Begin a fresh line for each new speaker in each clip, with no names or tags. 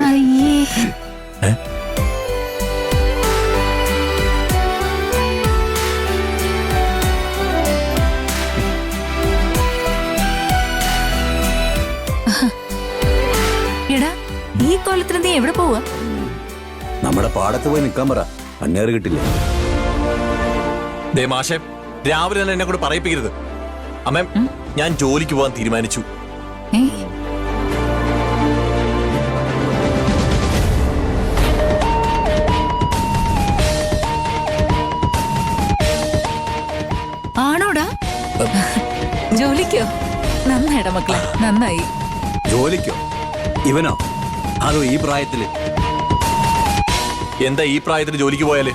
അയ്യേ എടാ ഈ കൊല്ലത്തിന് നീ എവിടെ പോവാ?
നമ്മുടെ പാടത്ത് പോയി നിൽക്കാൻ പറ, അന്നേറ് കിട്ടില്ല.
ദേ മാഷെ, രാവിലെ തന്നെ എന്നെ കൂടെ പറയിപ്പിക്കരുത്. അമ്മ, ഞാൻ ജോലിക്ക് പോകാൻ തീരുമാനിച്ചു.
ഏ? ആണോടാ? ജോലിക്കോ? നന്നായിടാ മക്കളെ, നന്നായി.
ജോലിക്കോ? ഇവനോ? അതോ ഈ പ്രായത്തില്?
എന്താ ഈ പ്രായത്തിൽ ജോലിക്ക് പോയാല്?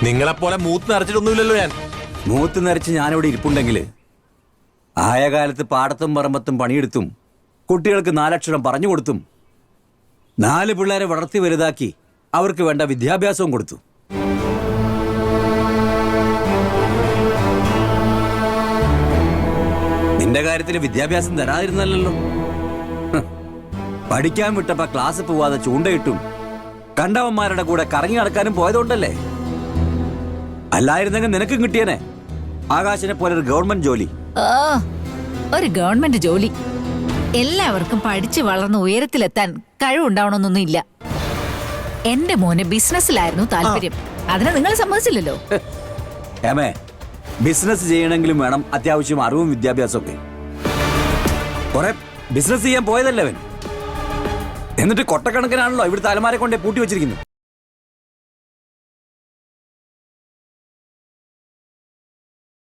നിങ്ങളെപ്പോലെ മൂത്ത് നിറച്ചിട്ടൊന്നുമില്ലല്ലോ ഞാൻ.
മൂത്ത് നിറച്ച് ഞാനിവിടെ ഇരിപ്പുണ്ടെങ്കില് ആയ കാലത്ത് പാടത്തും പറമ്പത്തും പണിയെടുത്തും കുട്ടികൾക്ക് 4 അക്ഷരം പറഞ്ഞു കൊടുത്തും 4 പിള്ളേരെ വളർത്തി വലുതാക്കി അവർക്ക് വേണ്ട വിദ്യാഭ്യാസവും കൊടുത്തു. നിന്റെ കാര്യത്തിൽ വിദ്യാഭ്യാസം തരാതിരുന്നല്ലോ. പഠിക്കാൻ വിട്ടപ്പോ ക്ലാസ് പോവാതെ ചൂണ്ടയിട്ടും കണ്ടവന്മാരുടെ കൂടെ കറങ്ങി നടക്കാനും പോയതുകൊണ്ടല്ലേ. അല്ലായിരുന്നെങ്കിൽ നിനക്കും കിട്ടിയനെ ആകാശിനെ പോലെ ഒരു ഗവൺമെന്റ് ജോലി.
ഒരു ഗവൺമെന്റ് ജോലി എല്ലാവർക്കും പഠിച്ചു വളർന്ന് ഉയരത്തിലെത്താൻ കഴിവുണ്ടാവണമെന്നൊന്നും ഇല്ല. എന്റെ മോന് ബിസിനസ്സിലായിരുന്നു താല്പര്യം. അതിനെ നിങ്ങൾ സമ്മതിച്ചില്ലല്ലോ.
ഏമേ, ബിസിനസ് ചെയ്യണമെങ്കിലും വേണം അത്യാവശ്യം അറിവും വിദ്യാഭ്യാസമൊക്കെ. കുറെ ബിസിനസ് ചെയ്യാൻ പോയതല്ലേ അവൻ. എന്നിട്ട് കൊട്ടക്കണക്കിനാണല്ലോ ഇവിടുത്തെ അലമാരെ കൊണ്ടേ പൂട്ടി വെച്ചിരിക്കുന്നു.